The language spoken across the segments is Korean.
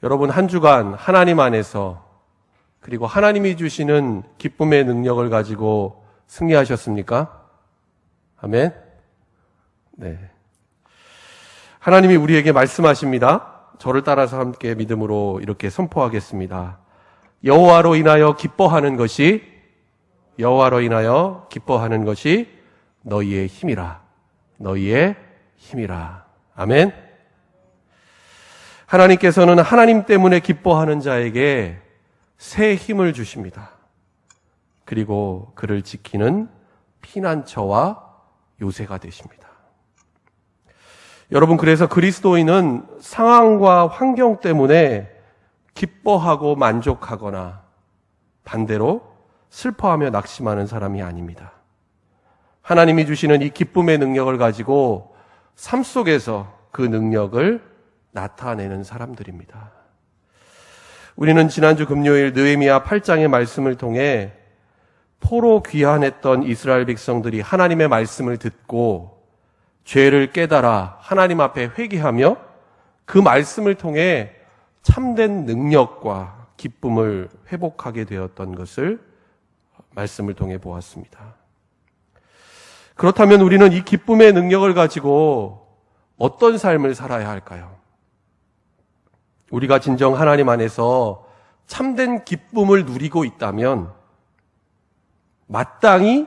여러분, 한 주간 하나님 안에서 그리고 하나님이 주시는 기쁨의 능력을 가지고 승리하셨습니까? 아멘. 네. 하나님이 우리에게 말씀하십니다. 저를 따라서 함께 믿음으로 이렇게 선포하겠습니다. 여호와로 인하여 기뻐하는 것이 너희의 힘이라. 너희의 힘이라. 아멘. 하나님께서는 하나님 때문에 기뻐하는 자에게 새 힘을 주십니다. 그리고 그를 지키는 피난처와 요새가 되십니다. 여러분, 그래서 그리스도인은 상황과 환경 때문에 기뻐하고 만족하거나 반대로 슬퍼하며 낙심하는 사람이 아닙니다. 하나님이 주시는 이 기쁨의 능력을 가지고 삶 속에서 그 능력을 나타내는 사람들입니다. 우리는 지난주 금요일 느헤미야 8장의 말씀을 통해 포로 귀환했던 이스라엘 백성들이 하나님의 말씀을 듣고 죄를 깨달아 하나님 앞에 회개하며 그 말씀을 통해 참된 능력과 기쁨을 회복하게 되었던 것을 말씀을 통해 보았습니다. 그렇다면 우리는 이 기쁨의 능력을 가지고 어떤 삶을 살아야 할까요? 우리가 진정 하나님 안에서 참된 기쁨을 누리고 있다면 마땅히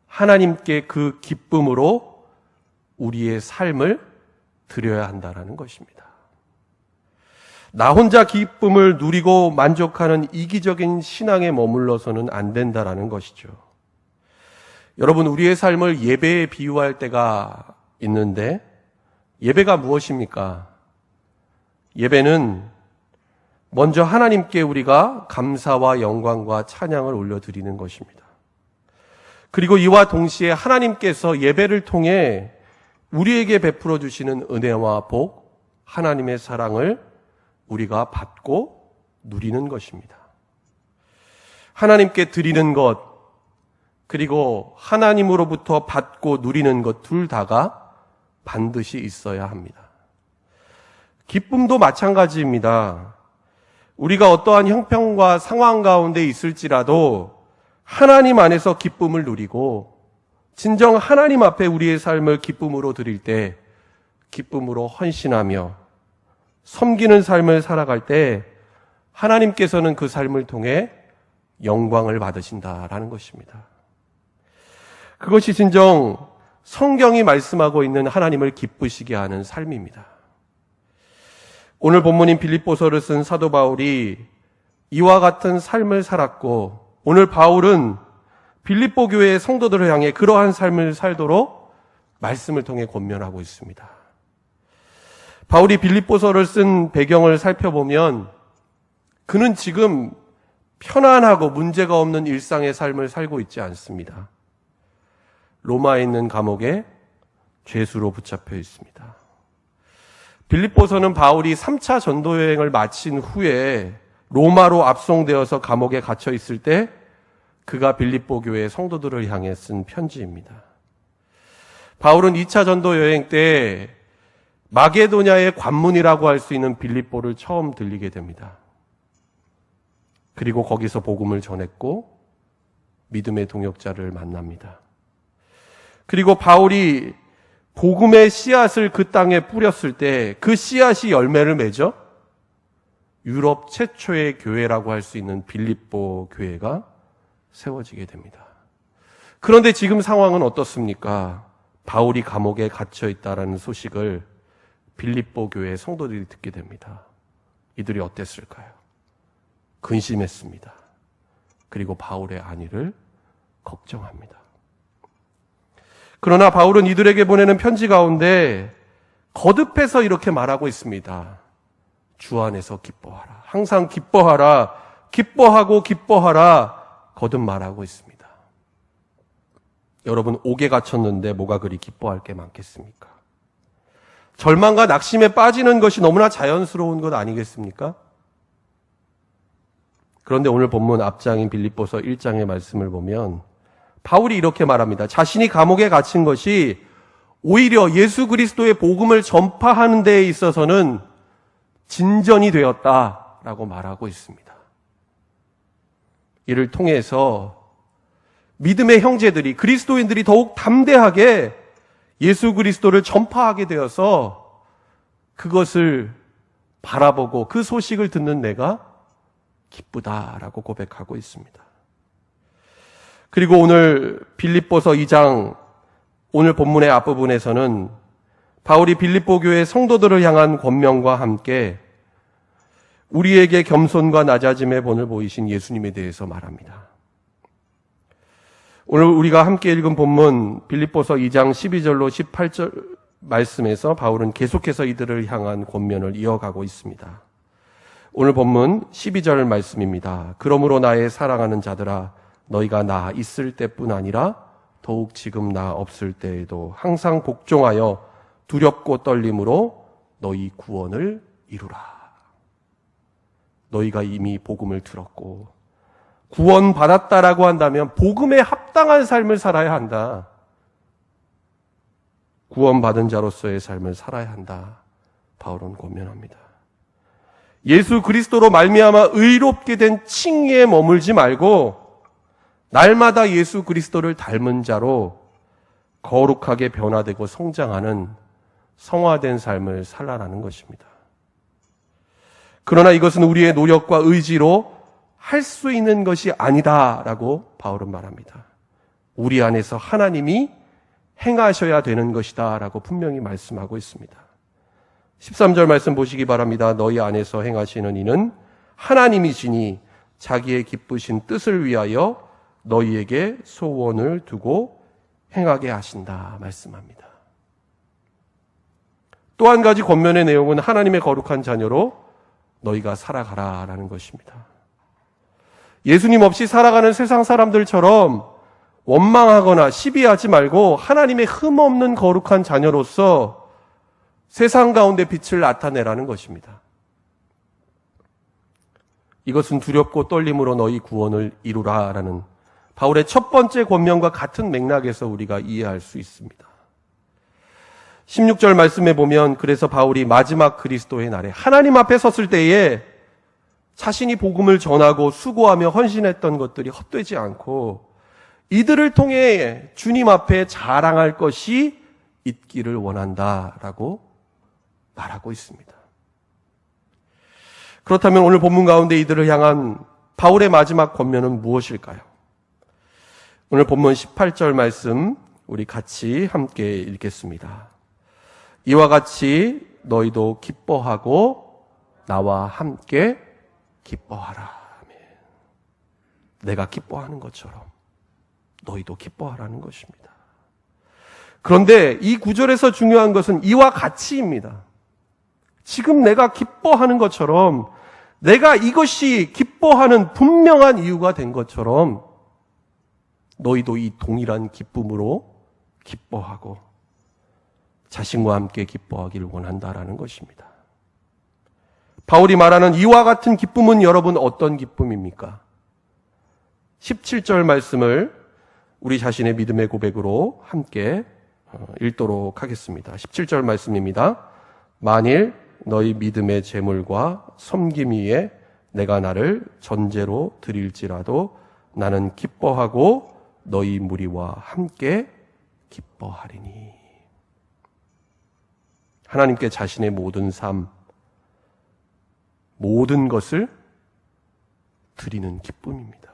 하나님께 그 기쁨으로 우리의 삶을 드려야 한다는 것입니다. 나 혼자 기쁨을 누리고 만족하는 이기적인 신앙에 머물러서는 안 된다는 것이죠. 여러분, 우리의 삶을 예배에 비유할 때가 있는데 예배가 무엇입니까? 예배는 먼저 하나님께 우리가 감사와 영광과 찬양을 올려드리는 것입니다. 그리고 이와 동시에 하나님께서 예배를 통해 우리에게 베풀어 주시는 은혜와 복, 하나님의 사랑을 우리가 받고 누리는 것입니다. 하나님께 드리는 것, 그리고 하나님으로부터 받고 누리는 것 둘 다가 반드시 있어야 합니다. 기쁨도 마찬가지입니다. 우리가 어떠한 형편과 상황 가운데 있을지라도 하나님 안에서 기쁨을 누리고 진정 하나님 앞에 우리의 삶을 기쁨으로 드릴 때 기쁨으로 헌신하며 섬기는 삶을 살아갈 때 하나님께서는 그 삶을 통해 영광을 받으신다라는 것입니다. 그것이 진정 성경이 말씀하고 있는 하나님을 기쁘시게 하는 삶입니다. 오늘 본문인 빌립보서를 쓴 사도 바울이 이와 같은 삶을 살았고 오늘 바울은 빌립보 교회의 성도들을 향해 그러한 삶을 살도록 말씀을 통해 권면하고 있습니다. 바울이 빌립보서를 쓴 배경을 살펴보면 그는 지금 편안하고 문제가 없는 일상의 삶을 살고 있지 않습니다. 로마에 있는 감옥에 죄수로 붙잡혀 있습니다. 빌립보서는 바울이 3차 전도 여행을 마친 후에 로마로 압송되어서 감옥에 갇혀 있을 때 그가 빌립보 교회 성도들을 향해 쓴 편지입니다. 바울은 2차 전도 여행 때 마게도냐의 관문이라고 할 수 있는 빌립보를 처음 들리게 됩니다. 그리고 거기서 복음을 전했고 믿음의 동역자를 만납니다. 그리고 바울이 복음의 씨앗을 그 땅에 뿌렸을 때 그 씨앗이 열매를 맺어 유럽 최초의 교회라고 할 수 있는 빌립보 교회가 세워지게 됩니다. 그런데 지금 상황은 어떻습니까? 바울이 감옥에 갇혀 있다라는 소식을 빌립보 교회 성도들이 듣게 됩니다. 이들이 어땠을까요? 근심했습니다. 그리고 바울의 안위를 걱정합니다. 그러나 바울은 이들에게 보내는 편지 가운데 거듭해서 이렇게 말하고 있습니다. 주 안에서 기뻐하라. 항상 기뻐하라. 기뻐하고 기뻐하라. 거듭 말하고 있습니다. 여러분, 옥에 갇혔는데 뭐가 그리 기뻐할 게 많겠습니까? 절망과 낙심에 빠지는 것이 너무나 자연스러운 것 아니겠습니까? 그런데 오늘 본문 앞장인 빌립보서 1장의 말씀을 보면 바울이 이렇게 말합니다. 자신이 감옥에 갇힌 것이 오히려 예수 그리스도의 복음을 전파하는 데에 있어서는 진전이 되었다라고 말하고 있습니다. 이를 통해서 믿음의 형제들이, 그리스도인들이 더욱 담대하게 예수 그리스도를 전파하게 되어서 그것을 바라보고 그 소식을 듣는 내가 기쁘다라고 고백하고 있습니다. 그리고 오늘 빌립보서 2장 오늘 본문의 앞부분에서는 바울이 빌립보 교회 성도들을 향한 권면과 함께 우리에게 겸손과 낮아짐의 본을 보이신 예수님에 대해서 말합니다. 오늘 우리가 함께 읽은 본문 빌립보서 2장 12절로 18절 말씀에서 바울은 계속해서 이들을 향한 권면을 이어가고 있습니다. 오늘 본문 12절 말씀입니다. 그러므로 나의 사랑하는 자들아, 너희가 나 있을 때뿐 아니라 더욱 지금 나 없을 때에도 항상 복종하여 두렵고 떨림으로 너희 구원을 이루라. 너희가 이미 복음을 들었고 구원받았다라고 한다면 복음에 합당한 삶을 살아야 한다. 구원받은 자로서의 삶을 살아야 한다. 바울은 권면합니다. 예수 그리스도로 말미암아 의롭게 된 칭의에 머물지 말고 날마다 예수 그리스도를 닮은 자로 거룩하게 변화되고 성장하는 성화된 삶을 살아라는 것입니다. 그러나 이것은 우리의 노력과 의지로 할 수 있는 것이 아니다라고 바울은 말합니다. 우리 안에서 하나님이 행하셔야 되는 것이다라고 분명히 말씀하고 있습니다. 13절 말씀 보시기 바랍니다. 너희 안에서 행하시는 이는 하나님이시니 자기의 기쁘신 뜻을 위하여 너희에게 소원을 두고 행하게 하신다 말씀합니다. 또 한 가지 권면의 내용은 하나님의 거룩한 자녀로 너희가 살아가라라는 것입니다. 예수님 없이 살아가는 세상 사람들처럼 원망하거나 시비하지 말고 하나님의 흠없는 거룩한 자녀로서 세상 가운데 빛을 나타내라는 것입니다. 이것은 두렵고 떨림으로 너희 구원을 이루라라는 바울의 첫 번째 권면과 같은 맥락에서 우리가 이해할 수 있습니다. 16절 말씀에 보면 그래서 바울이 마지막 그리스도의 날에 하나님 앞에 섰을 때에 자신이 복음을 전하고 수고하며 헌신했던 것들이 헛되지 않고 이들을 통해 주님 앞에 자랑할 것이 있기를 원한다라고 말하고 있습니다. 그렇다면 오늘 본문 가운데 이들을 향한 바울의 마지막 권면은 무엇일까요? 오늘 본문 18절 말씀 우리 같이 함께 읽겠습니다. 이와 같이 너희도 기뻐하고 나와 함께 기뻐하라. 내가 기뻐하는 것처럼 너희도 기뻐하라는 것입니다. 그런데 이 구절에서 중요한 것은 이와 같이입니다. 지금 내가 기뻐하는 것처럼 내가 이것이 기뻐하는 분명한 이유가 된 것처럼 너희도 이 동일한 기쁨으로 기뻐하고 자신과 함께 기뻐하기를 원한다라는 것입니다. 바울이 말하는 이와 같은 기쁨은 여러분 어떤 기쁨입니까? 17절 말씀을 우리 자신의 믿음의 고백으로 함께 읽도록 하겠습니다. 17절 말씀입니다. 만일 너희 믿음의 재물과 섬김 위에 내가 나를 전제로 드릴지라도 나는 기뻐하고 너희 무리와 함께 기뻐하리니. 하나님께 자신의 모든 삶, 모든 것을 드리는 기쁨입니다.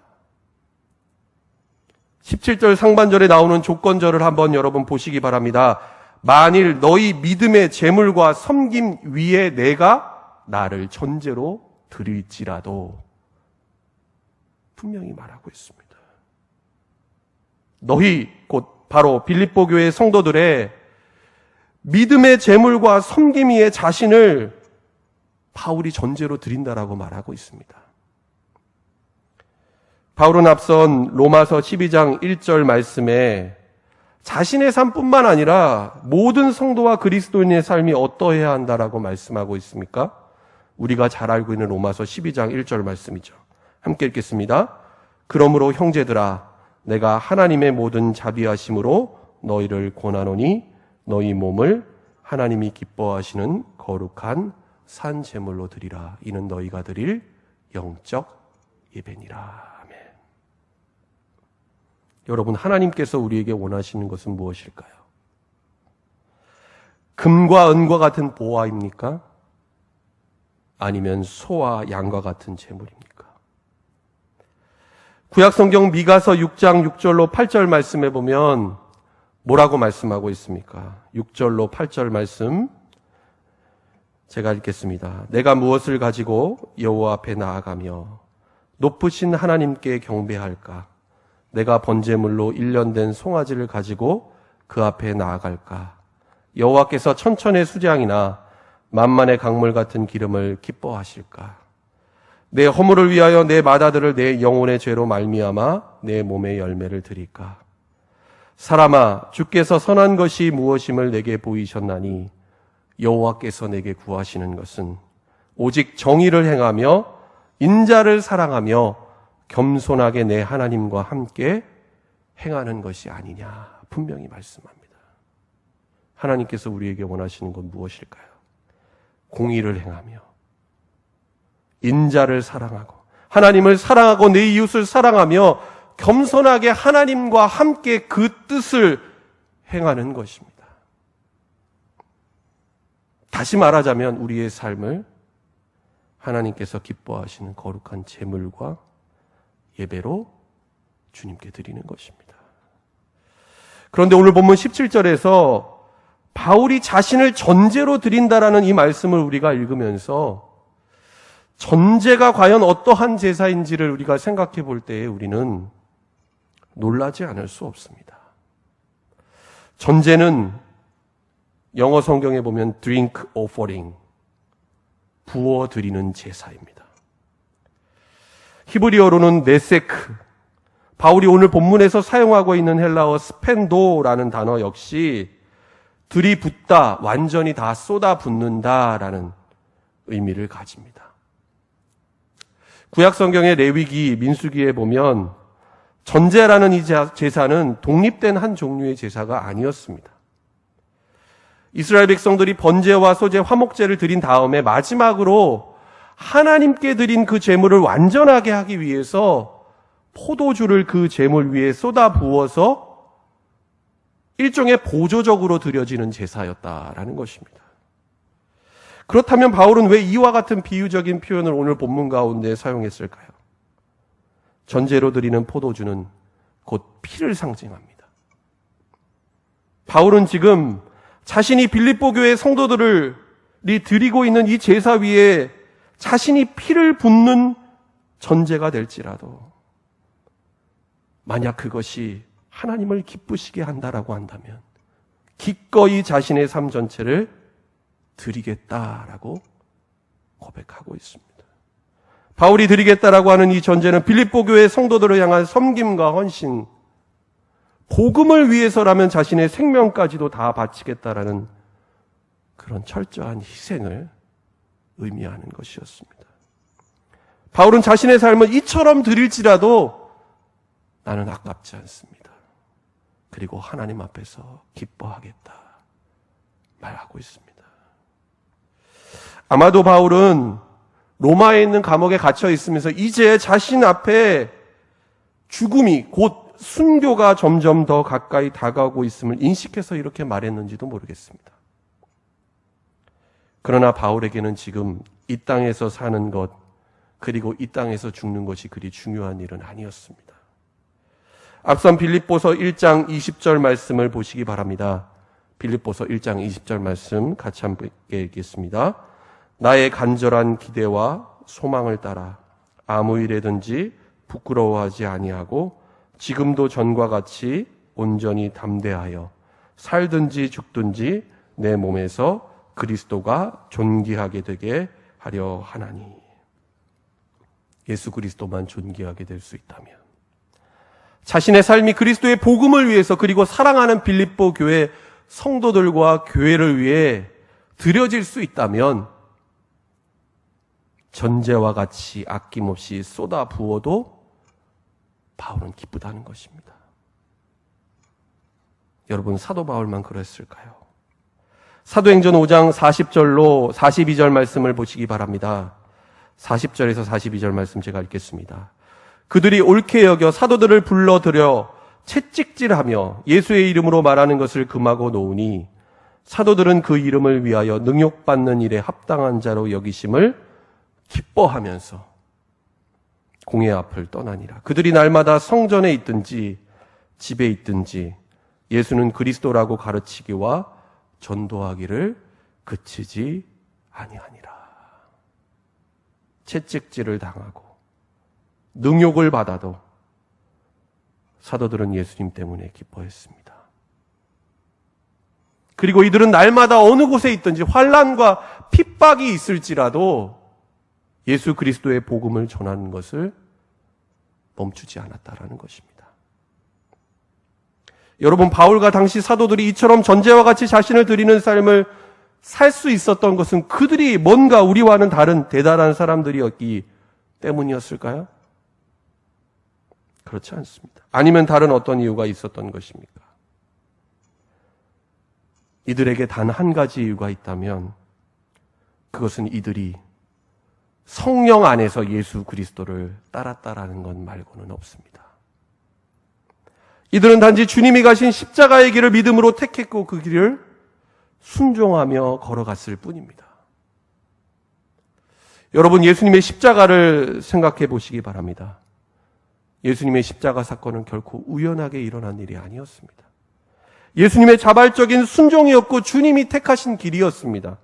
17절 상반절에 나오는 조건절을 한번 여러분 보시기 바랍니다. 만일 너희 믿음의 재물과 섬김 위에 내가 나를 전제로 드릴지라도 분명히 말하고 있습니다. 너희 곧 바로 빌립보 교회 성도들의 믿음의 재물과 섬김 위에 자신을 바울이 전제로 드린다라고 말하고 있습니다. 바울은 앞선 로마서 12장 1절 말씀에 자신의 삶뿐만 아니라 모든 성도와 그리스도인의 삶이 어떠해야 한다라고 말씀하고 있습니까? 우리가 잘 알고 있는 로마서 12장 1절 말씀이죠. 함께 읽겠습니다. 그러므로 형제들아 내가 하나님의 모든 자비하심으로 너희를 권하노니 너희 몸을 하나님이 기뻐하시는 거룩한 산 제물로 드리라. 이는 너희가 드릴 영적 예배니라. 아멘. 여러분, 하나님께서 우리에게 원하시는 것은 무엇일까요? 금과 은과 같은 보화입니까? 아니면 소와 양과 같은 제물입니까? 구약성경 미가서 6장 6절로 8절 말씀에 보면 뭐라고 말씀하고 있습니까? 6절로 8절 말씀 제가 읽겠습니다. 내가 무엇을 가지고 여호와 앞에 나아가며 높으신 하나님께 경배할까? 내가 번제물로 1년 된 송아지를 가지고 그 앞에 나아갈까? 여호와께서 천천의 수장이나 만만의 강물 같은 기름을 기뻐하실까? 내 허물을 위하여 내 맏아들을 내 영혼의 죄로 말미암아 내 몸의 열매를 드릴까? 사람아, 주께서 선한 것이 무엇임을 내게 보이셨나니 여호와께서 내게 구하시는 것은 오직 정의를 행하며 인자를 사랑하며 겸손하게 내 하나님과 함께 행하는 것이 아니냐. 분명히 말씀합니다. 하나님께서 우리에게 원하시는 건 무엇일까요? 공의를 행하며 인자를 사랑하고 하나님을 사랑하고 내 이웃을 사랑하며 겸손하게 하나님과 함께 그 뜻을 행하는 것입니다. 다시 말하자면 우리의 삶을 하나님께서 기뻐하시는 거룩한 제물과 예배로 주님께 드리는 것입니다. 그런데 오늘 본문 17절에서 바울이 자신을 전제로 드린다라는 이 말씀을 우리가 읽으면서 전제가 과연 어떠한 제사인지를 우리가 생각해 볼 때에 우리는 놀라지 않을 수 없습니다. 전제는 영어 성경에 보면 drink offering, 부어 드리는 제사입니다. 히브리어로는 네세크, 바울이 오늘 본문에서 사용하고 있는 헬라어 스펜도라는 단어 역시 들이붓다, 완전히 다 쏟아붓는다라는 의미를 가집니다. 구약 성경의 레위기, 민수기에 보면 전제라는 이 제사는 독립된 한 종류의 제사가 아니었습니다. 이스라엘 백성들이 번제와 소제, 화목제를 드린 다음에 마지막으로 하나님께 드린 그 제물을 완전하게 하기 위해서 포도주를 그 제물 위에 쏟아 부어서 일종의 보조적으로 드려지는 제사였다라는 것입니다. 그렇다면 바울은 왜 이와 같은 비유적인 표현을 오늘 본문 가운데 사용했을까요? 전제로 드리는 포도주는 곧 피를 상징합니다. 바울은 지금 자신이 빌립보 교회 성도들이 드리고 있는 이 제사 위에 자신이 피를 붓는 전제가 될지라도 만약 그것이 하나님을 기쁘시게 한다라고 한다면 기꺼이 자신의 삶 전체를 드리겠다라고 고백하고 있습니다. 바울이 드리겠다라고 하는 이 전제는 빌립보 교회 성도들을 향한 섬김과 헌신, 복음을 위해서라면 자신의 생명까지도 다 바치겠다라는 그런 철저한 희생을 의미하는 것이었습니다. 바울은 자신의 삶을 이처럼 드릴지라도 나는 아깝지 않습니다. 그리고 하나님 앞에서 기뻐하겠다 말하고 있습니다. 아마도 바울은 로마에 있는 감옥에 갇혀 있으면서 이제 자신 앞에 죽음이 곧 순교가 점점 더 가까이 다가오고 있음을 인식해서 이렇게 말했는지도 모르겠습니다. 그러나 바울에게는 지금 이 땅에서 사는 것, 그리고 이 땅에서 죽는 것이 그리 중요한 일은 아니었습니다. 앞선 빌립보서 1장 20절 말씀을 보시기 바랍니다. 빌립보서 1장 20절 말씀 같이 함께 읽겠습니다. 나의 간절한 기대와 소망을 따라 아무 일에든지 부끄러워하지 아니하고 지금도 전과 같이 온전히 담대하여 살든지 죽든지 내 몸에서 그리스도가 존귀하게 되게 하려 하나니. 예수 그리스도만 존귀하게 될 수 있다면, 자신의 삶이 그리스도의 복음을 위해서 그리고 사랑하는 빌립보 교회 성도들과 교회를 위해 드려질 수 있다면 전제와 같이 아낌없이 쏟아 부어도 바울은 기쁘다는 것입니다. 여러분, 사도 바울만 그랬을까요? 사도행전 5장 40절로 42절 말씀을 보시기 바랍니다. 40절에서 42절 말씀 제가 읽겠습니다. 그들이 옳게 여겨 사도들을 불러들여 채찍질하며 예수의 이름으로 말하는 것을 금하고 놓으니 사도들은 그 이름을 위하여 능욕받는 일에 합당한 자로 여기심을 기뻐하면서 공회 앞을 떠나니라. 그들이 날마다 성전에 있든지 집에 있든지 예수는 그리스도라고 가르치기와 전도하기를 그치지 아니하니라. 채찍질을 당하고 능욕을 받아도 사도들은 예수님 때문에 기뻐했습니다. 그리고 이들은 날마다 어느 곳에 있든지 환난과 핍박이 있을지라도 예수 그리스도의 복음을 전하는 것을 멈추지 않았다라는 것입니다. 여러분, 바울과 당시 사도들이 이처럼 전제와 같이 자신을 드리는 삶을 살 수 있었던 것은 그들이 뭔가 우리와는 다른 대단한 사람들이었기 때문이었을까요? 그렇지 않습니다. 아니면 다른 어떤 이유가 있었던 것입니까? 이들에게 단 한 가지 이유가 있다면 그것은 이들이 성령 안에서 예수 그리스도를 따랐다라는 것 말고는 없습니다. 이들은 단지 주님이 가신 십자가의 길을 믿음으로 택했고 그 길을 순종하며 걸어갔을 뿐입니다. 여러분, 예수님의 십자가를 생각해 보시기 바랍니다. 예수님의 십자가 사건은 결코 우연하게 일어난 일이 아니었습니다. 예수님의 자발적인 순종이었고 주님이 택하신 길이었습니다.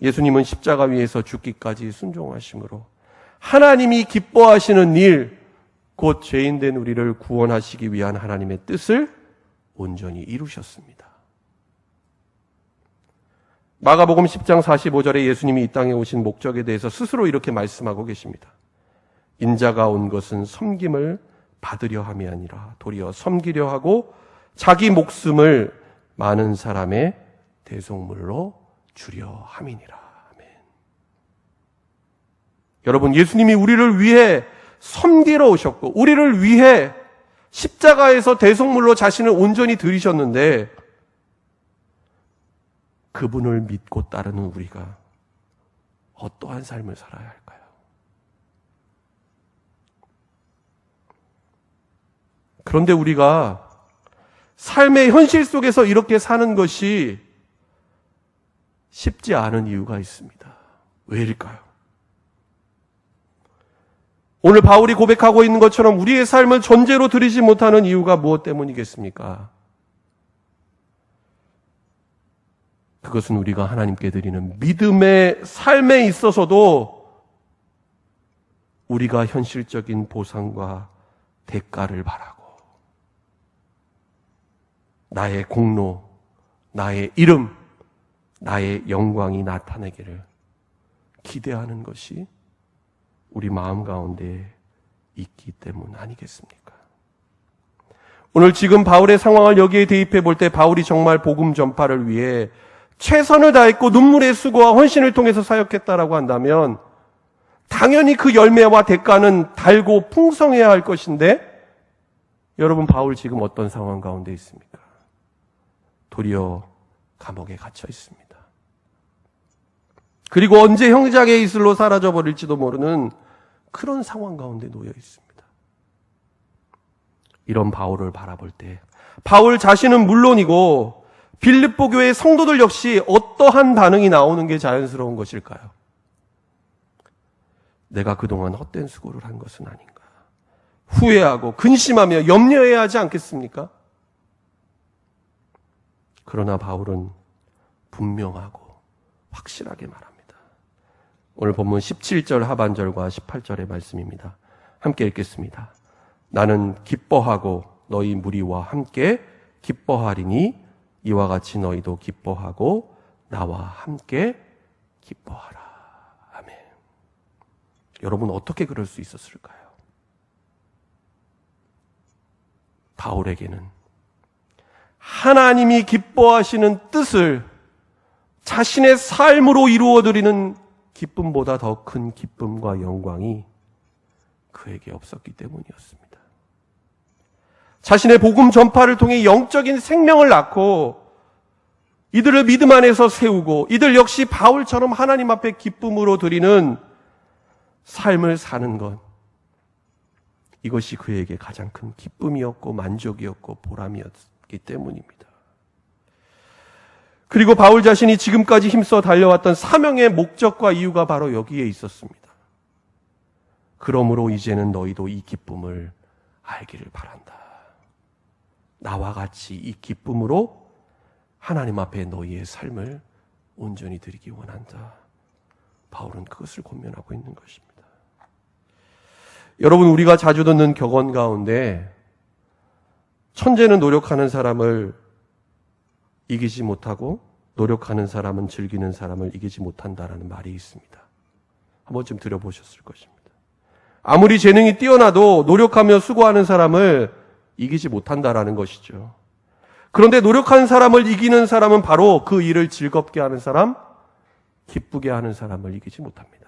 예수님은 십자가 위에서 죽기까지 순종하심으로 하나님이 기뻐하시는 일, 곧 죄인된 우리를 구원하시기 위한 하나님의 뜻을 온전히 이루셨습니다. 마가복음 10장 45절에 예수님이 이 땅에 오신 목적에 대해서 스스로 이렇게 말씀하고 계십니다. 인자가 온 것은 섬김을 받으려 함이 아니라 도리어 섬기려 하고 자기 목숨을 많은 사람의 대속물로 주려 함이니라. 아멘. 여러분, 예수님이 우리를 위해 섬기러 오셨고 우리를 위해 십자가에서 대속물로 자신을 온전히 드리셨는데 그분을 믿고 따르는 우리가 어떠한 삶을 살아야 할까요? 그런데 우리가 삶의 현실 속에서 이렇게 사는 것이 쉽지 않은 이유가 있습니다. 왜일까요? 오늘 바울이 고백하고 있는 것처럼 우리의 삶을 전제로 드리지 못하는 이유가 무엇 때문이겠습니까? 그것은 우리가 하나님께 드리는 믿음의 삶에 있어서도 우리가 현실적인 보상과 대가를 바라고 나의 공로, 나의 이름, 나의 영광이 나타나기를 기대하는 것이 우리 마음 가운데 있기 때문 아니겠습니까? 오늘 지금 바울의 상황을 여기에 대입해 볼 때 바울이 정말 복음 전파를 위해 최선을 다했고 눈물의 수고와 헌신을 통해서 사역했다라고 한다면 당연히 그 열매와 대가는 달고 풍성해야 할 것인데 여러분, 바울 지금 어떤 상황 가운데 있습니까? 도리어 감옥에 갇혀 있습니다. 그리고 언제 형장의 이슬로 사라져 버릴지도 모르는 그런 상황 가운데 놓여 있습니다. 이런 바울을 바라볼 때 바울 자신은 물론이고 빌립보 교회의 성도들 역시 어떠한 반응이 나오는 게 자연스러운 것일까요? 내가 그동안 헛된 수고를 한 것은 아닌가? 후회하고 근심하며 염려해야 하지 않겠습니까? 그러나 바울은 분명하고 확실하게 말합니다. 오늘 본문 17절 하반절과 18절의 말씀입니다. 함께 읽겠습니다. 나는 기뻐하고 너희 무리와 함께 기뻐하리니 이와 같이 너희도 기뻐하고 나와 함께 기뻐하라. 아멘. 여러분, 어떻게 그럴 수 있었을까요? 바울에게는 하나님이 기뻐하시는 뜻을 자신의 삶으로 이루어드리는 기쁨보다 더 큰 기쁨과 영광이 그에게 없었기 때문이었습니다. 자신의 복음 전파를 통해 영적인 생명을 낳고 이들을 믿음 안에서 세우고 이들 역시 바울처럼 하나님 앞에 기쁨으로 드리는 삶을 사는 것, 이것이 그에게 가장 큰 기쁨이었고 만족이었고 보람이었기 때문입니다. 그리고 바울 자신이 지금까지 힘써 달려왔던 사명의 목적과 이유가 바로 여기에 있었습니다. 그러므로 이제는 너희도 이 기쁨을 알기를 바란다. 나와 같이 이 기쁨으로 하나님 앞에 너희의 삶을 온전히 드리기 원한다. 바울은 그것을 권면하고 있는 것입니다. 여러분, 우리가 자주 듣는 격언 가운데 천재는 노력하는 사람을 이기지 못하고 노력하는 사람은 즐기는 사람을 이기지 못한다라는 말이 있습니다. 한 번쯤 들어보셨을 것입니다. 아무리 재능이 뛰어나도 노력하며 수고하는 사람을 이기지 못한다라는 것이죠. 그런데 노력하는 사람을 이기는 사람은 바로 그 일을 즐겁게 하는 사람, 기쁘게 하는 사람을 이기지 못합니다.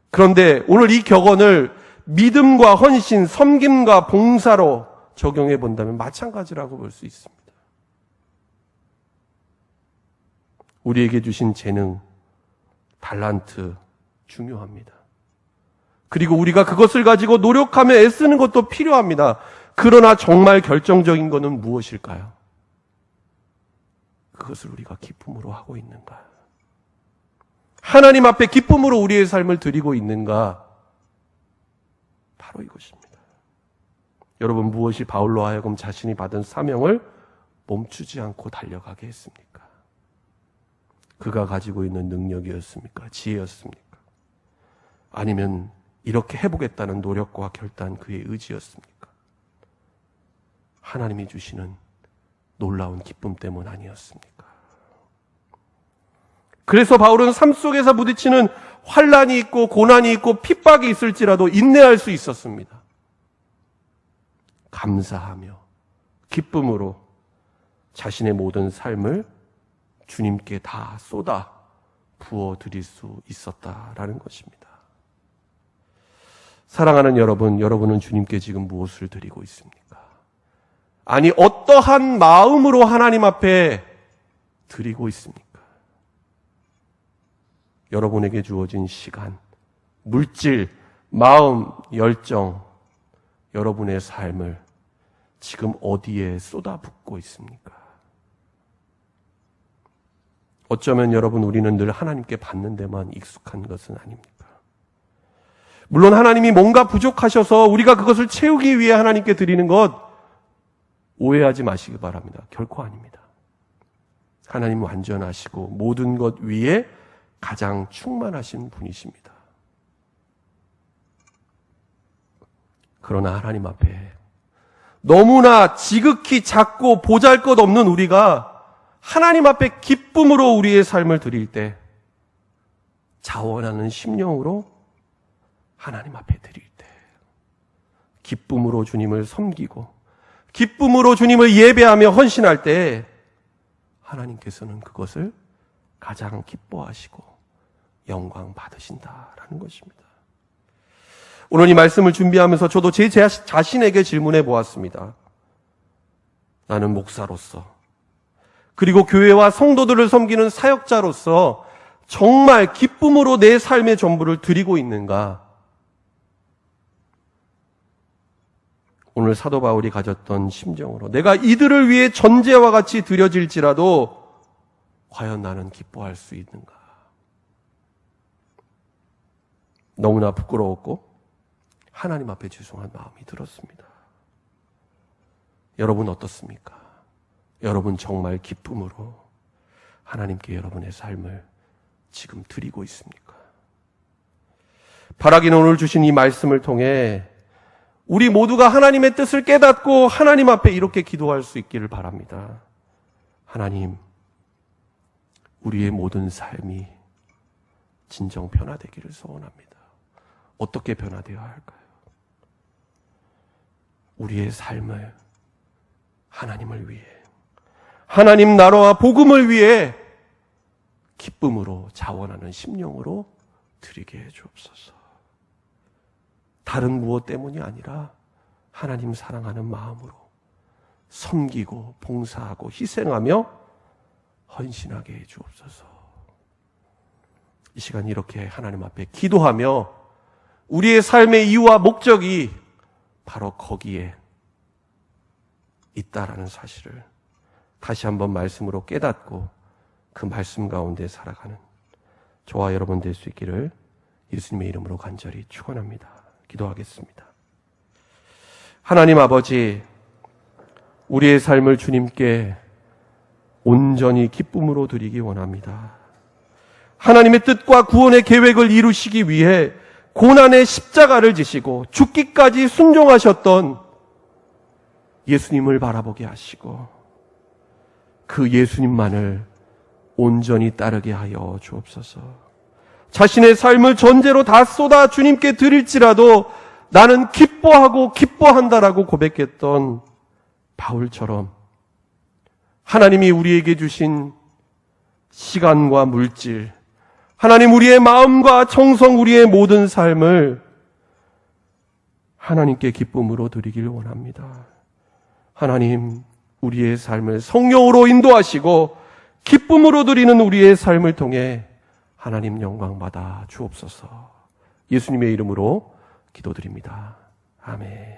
그런데 오늘 이 격언을 믿음과 헌신, 섬김과 봉사로 적용해 본다면 마찬가지라고 볼 수 있습니다. 우리에게 주신 재능, 달란트 중요합니다. 그리고 우리가 그것을 가지고 노력하며 애쓰는 것도 필요합니다. 그러나 정말 결정적인 것은 무엇일까요? 그것을 우리가 기쁨으로 하고 있는가? 하나님 앞에 기쁨으로 우리의 삶을 드리고 있는가? 바로 이것입니다. 여러분, 무엇이 바울로 하여금 자신이 받은 사명을 멈추지 않고 달려가게 했습니까? 그가 가지고 있는 능력이었습니까? 지혜였습니까? 아니면 이렇게 해보겠다는 노력과 결단, 그의 의지였습니까? 하나님이 주시는 놀라운 기쁨 때문 아니었습니까? 그래서 바울은 삶 속에서 부딪히는 환난이 있고 고난이 있고 핍박이 있을지라도 인내할 수 있었습니다. 감사하며 기쁨으로 자신의 모든 삶을 주님께 다 쏟아 부어드릴 수 있었다라는 것입니다. 사랑하는 여러분, 여러분은 주님께 지금 무엇을 드리고 있습니까? 아니, 어떠한 마음으로 하나님 앞에 드리고 있습니까? 여러분에게 주어진 시간, 물질, 마음, 열정, 여러분의 삶을 지금 어디에 쏟아붓고 있습니까? 어쩌면 여러분, 우리는 늘 하나님께 받는 데만 익숙한 것은 아닙니까? 물론 하나님이 뭔가 부족하셔서 우리가 그것을 채우기 위해 하나님께 드리는 것 오해하지 마시기 바랍니다. 결코 아닙니다. 하나님 완전하시고 모든 것 위에 가장 충만하신 분이십니다. 그러나 하나님 앞에 너무나 지극히 작고 보잘것없는 우리가 하나님 앞에 기쁨으로 우리의 삶을 드릴 때, 자원하는 심령으로 하나님 앞에 드릴 때, 기쁨으로 주님을 섬기고 기쁨으로 주님을 예배하며 헌신할 때 하나님께서는 그것을 가장 기뻐하시고 영광 받으신다라는 것입니다. 오늘 이 말씀을 준비하면서 저도 제 자신에게 질문해 보았습니다. 나는 목사로서, 그리고 교회와 성도들을 섬기는 사역자로서 정말 기쁨으로 내 삶의 전부를 드리고 있는가? 오늘 사도 바울이 가졌던 심정으로 내가 이들을 위해 전제와 같이 드려질지라도 과연 나는 기뻐할 수 있는가? 너무나 부끄러웠고 하나님 앞에 죄송한 마음이 들었습니다. 여러분 어떻습니까? 여러분 정말 기쁨으로 하나님께 여러분의 삶을 지금 드리고 있습니까? 바라기는 오늘 주신 이 말씀을 통해 우리 모두가 하나님의 뜻을 깨닫고 하나님 앞에 이렇게 기도할 수 있기를 바랍니다. 하나님, 우리의 모든 삶이 진정 변화되기를 소원합니다. 어떻게 변화되어야 할까요? 우리의 삶을 하나님을 위해, 하나님 나라와 복음을 위해 기쁨으로 자원하는 심령으로 드리게 해 주옵소서. 다른 무엇 때문이 아니라 하나님 사랑하는 마음으로 섬기고 봉사하고 희생하며 헌신하게 해 주옵소서. 이 시간 이렇게 하나님 앞에 기도하며 우리의 삶의 이유와 목적이 바로 거기에 있다라는 사실을 다시 한번 말씀으로 깨닫고 그 말씀 가운데 살아가는 저와 여러분 될 수 있기를 예수님의 이름으로 간절히 축원합니다. 기도하겠습니다. 하나님 아버지, 우리의 삶을 주님께 온전히 기쁨으로 드리기 원합니다. 하나님의 뜻과 구원의 계획을 이루시기 위해 고난의 십자가를 지시고 죽기까지 순종하셨던 예수님을 바라보게 하시고 그 예수님만을 온전히 따르게 하여 주옵소서. 자신의 삶을 전제로 다 쏟아 주님께 드릴지라도 나는 기뻐하고 기뻐한다라고 고백했던 바울처럼 하나님이 우리에게 주신 시간과 물질, 하나님 우리의 마음과 정성, 우리의 모든 삶을 하나님께 기쁨으로 드리길 원합니다. 하나님, 우리의 삶을 성령으로 인도하시고 기쁨으로 드리는 우리의 삶을 통해 하나님 영광 받아 주옵소서. 예수님의 이름으로 기도드립니다. 아멘.